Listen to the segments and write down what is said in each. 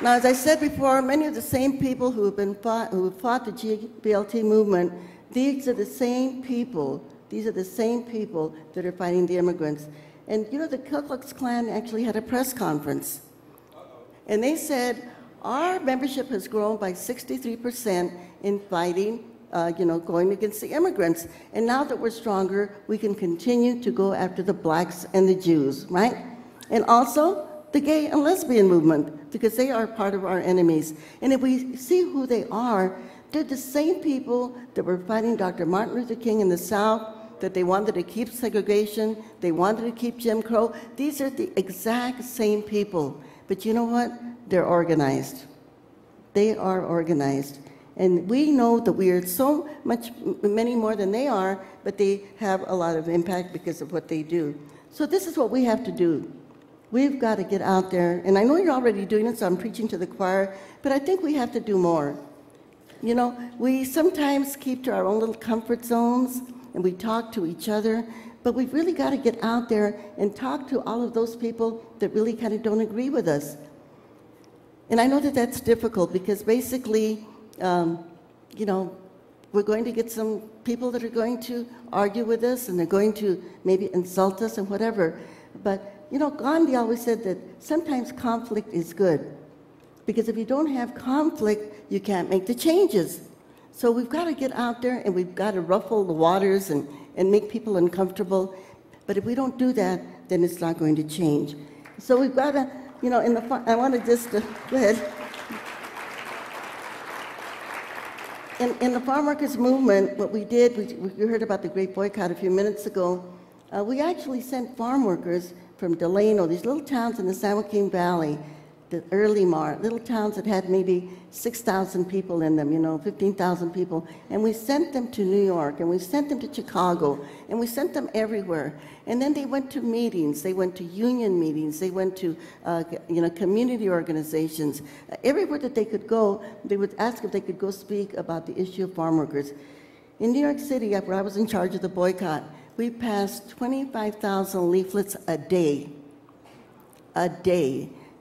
Now, as I said before, many of the same people who have fought the GBLT movement, these are the same people that are fighting the immigrants. And you know, the Ku Klux Klan actually had a press conference. And they said, our membership has grown by 63% in fighting, going against the immigrants. And now that we're stronger, we can continue to go after the blacks and the Jews, right? And also the gay and lesbian movement, because they are part of our enemies. And if we see who they are, they're the same people that were fighting Dr. Martin Luther King in the South, that they wanted to keep segregation, they wanted to keep Jim Crow. These are the exact same people. But you know what? They're organized. They are organized. And we know that we are so much, many more than they are, but they have a lot of impact because of what they do. So this is what we have to do. We've got to get out there, and I know you're already doing it, so I'm preaching to the choir, but I think we have to do more. You know, we sometimes keep to our own little comfort zones, and we talk to each other, but we've really got to get out there and talk to all of those people that really kind of don't agree with us. And I know that that's difficult because basically, we're going to get some people that are going to argue with us, and they're going to maybe insult us and whatever. But you know, Gandhi always said that sometimes conflict is good, because if you don't have conflict, you can't make the changes. So we've got to get out there and we've got to ruffle the waters and make people uncomfortable. But if we don't do that, then it's not going to change. So we've got to, I want to just, go ahead. In the farm workers movement, what we did, we heard about the great boycott a few minutes ago. We actually sent farm workers from Delano, these little towns in the San Joaquin Valley, the early little towns that had maybe 6,000 people in them, 15,000 people, and we sent them to New York, and we sent them to Chicago, and we sent them everywhere. And then they went to meetings, they went to union meetings, they went to community organizations. Everywhere that they could go, they would ask if they could go speak about the issue of farm workers. In New York City, where I was in charge of the boycott, we passed 25,000 leaflets a day,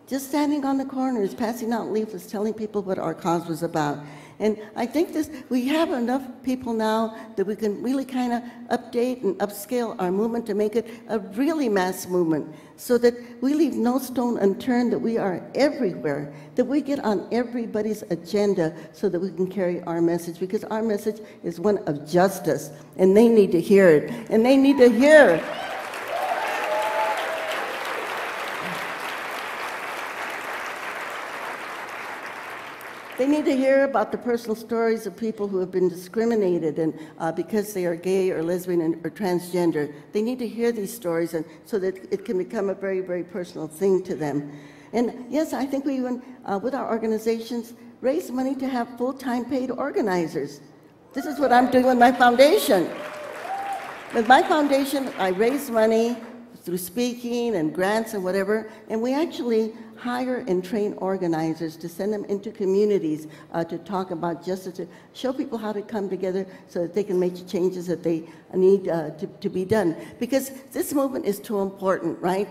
just standing on the corners, passing out leaflets, telling people what our cause was about. And I think we have enough people now that we can really kind of update and upscale our movement to make it a really mass movement, so that we leave no stone unturned, that we are everywhere, that we get on everybody's agenda so that we can carry our message, because our message is one of justice, and they need to hear it, and they need to hear. They need to hear about the personal stories of people who have been discriminated and because they are gay or lesbian or transgender. They need to hear these stories, and so that it can become a very, very personal thing to them. And yes, I think we even, with our organizations, raise money to have full-time paid organizers. This is what I'm doing with my foundation. With my foundation, I raise money through speaking and grants and whatever, and we actually hire and train organizers to send them into communities to talk about justice, to show people how to come together so that they can make the changes that they need to be done. Because this movement is too important, right?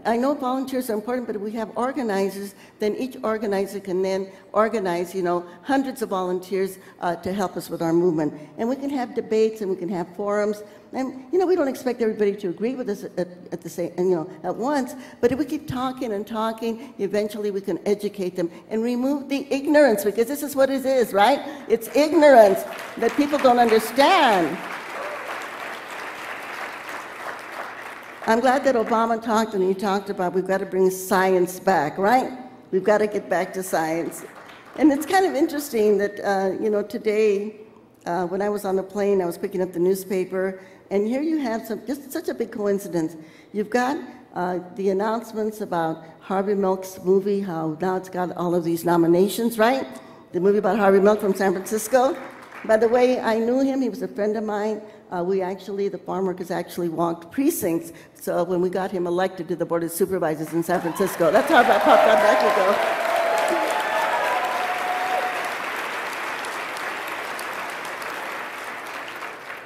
I know volunteers are important, but if we have organizers, then each organizer can then organize, hundreds of volunteers to help us with our movement. And we can have debates and we can have forums. And, we don't expect everybody to agree with us at the same, at once. But if we keep talking and talking, eventually we can educate them and remove the ignorance, because this is what it is, right? It's ignorance that people don't understand. I'm glad that Obama talked, and he talked about we've got to bring science back, right? We've got to get back to science. And it's kind of interesting that, today, when I was on the plane, I was picking up the newspaper, and here you have just such a big coincidence. You've got the announcements about Harvey Milk's movie, how now it's got all of these nominations, right? The movie about Harvey Milk from San Francisco. By the way, I knew him, he was a friend of mine. The farm workers actually walked precincts, so when we got him elected to the Board of Supervisors in San Francisco. That's how far back we go.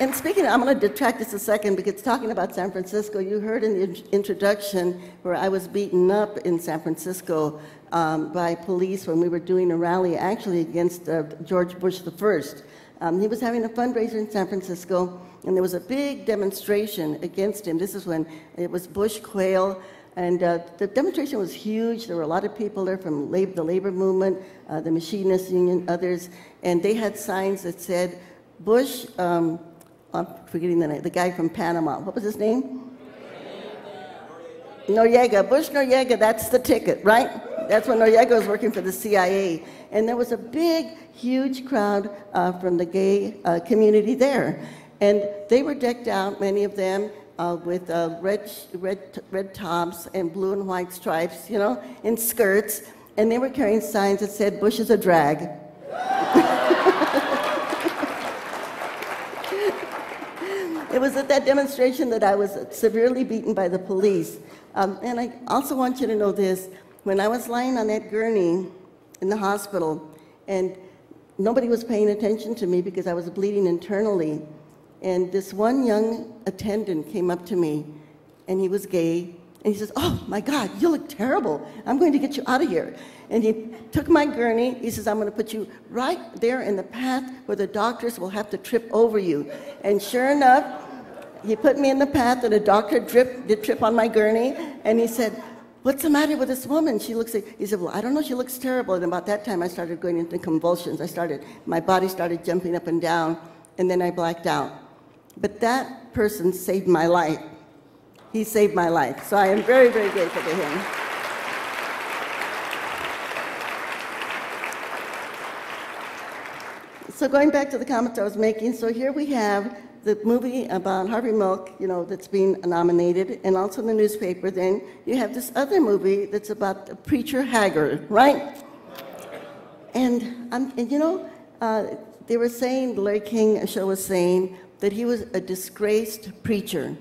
And speaking of, I'm going to detract this a second because talking about San Francisco, you heard in the introduction where I was beaten up in San Francisco by police when we were doing a rally actually against George Bush I. He was having a fundraiser in San Francisco, and there was a big demonstration against him. This is when it was Bush Quayle, and the demonstration was huge. There were a lot of people there from the labor movement, the machinists union, others, and they had signs that said, Bush, I'm forgetting the name, the guy from Panama. What was his name? Noriega. Bush Noriega, that's the ticket, right? That's when Noriega was working for the CIA. And there was a big, huge crowd from the gay community there. And they were decked out, many of them, with red tops and blue and white stripes, you know, in skirts. And they were carrying signs that said, Bush is a drag. It was at that demonstration that I was severely beaten by the police. And I also want you to know this. When I was lying on that gurney in the hospital, and nobody was paying attention to me because I was bleeding internally, and this one young attendant came up to me, and he was gay, and he says, oh my God, you look terrible. I'm going to get you out of here. And he took my gurney, he says, I'm going to put you right there in the path where the doctors will have to trip over you. And sure enough, he put me in the path and a doctor did trip on my gurney, and he said, what's the matter with this woman? She looks like, he said, well, I don't know, she looks terrible. And about that time I started going into convulsions. My body started jumping up and down, and then I blacked out. But that person saved my life. He saved my life. So I am very, very grateful to him. So going back to the comments I was making, so here we have the movie about Harvey Milk, you know, that's being nominated, and also in the newspaper. Then you have this other movie that's about the preacher Haggard, right? And you know, they were saying, Larry King show was saying that he was a disgraced preacher.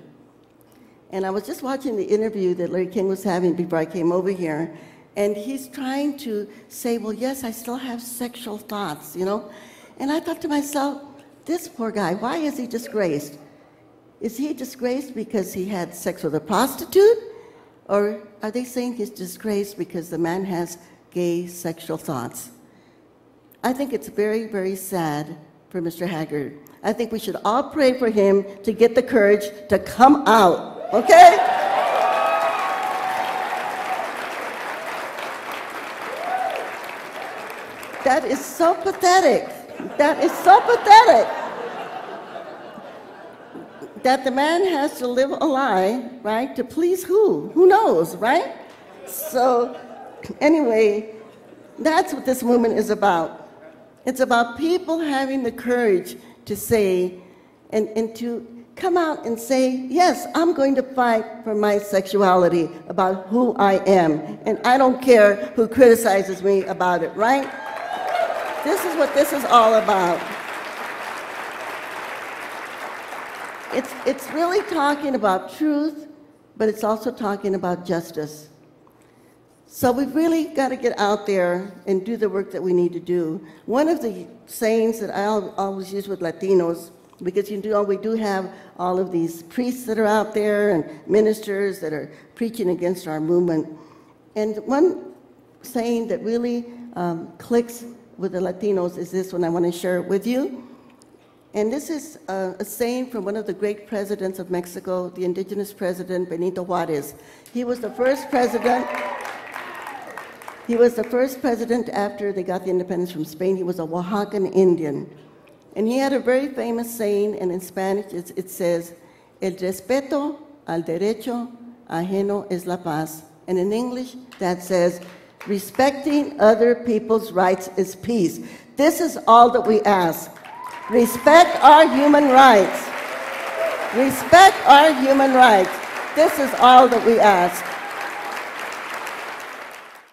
And I was just watching the interview that Larry King was having before I came over here, and he's trying to say, well, yes, I still have sexual thoughts, you know? And I thought to myself, this poor guy, why is he disgraced? Is he disgraced because he had sex with a prostitute? Or are they saying he's disgraced because the man has gay sexual thoughts? I think it's very, very sad for Mr. Haggard. I think we should all pray for him to get the courage to come out, okay? That is so pathetic. That is so pathetic. That the man has to live a lie, right? To please who? Who knows, right? So, anyway, that's what this movement is about. It's about people having the courage to say, and to come out and say, yes, I'm going to fight for my sexuality, about who I am, and I don't care who criticizes me about it, right? This is what this is all about. It's really talking about truth, but it's also talking about justice. So we've really got to get out there and do the work that we need to do. One of the sayings that I always use with Latinos, because we do have all of these priests that are out there and ministers that are preaching against our movement. And one saying that really clicks with the Latinos is this one I want to share it with you. And this is a saying from one of the great presidents of Mexico, the indigenous president, Benito Juarez. He was the first president. He was the first president after they got the independence from Spain. He was a Oaxacan Indian. And he had a very famous saying, and in Spanish it says, el respeto al derecho ajeno es la paz. And in English that says, respecting other people's rights is peace. This is all that we ask. Respect our human rights. Respect our human rights. This is all that we ask.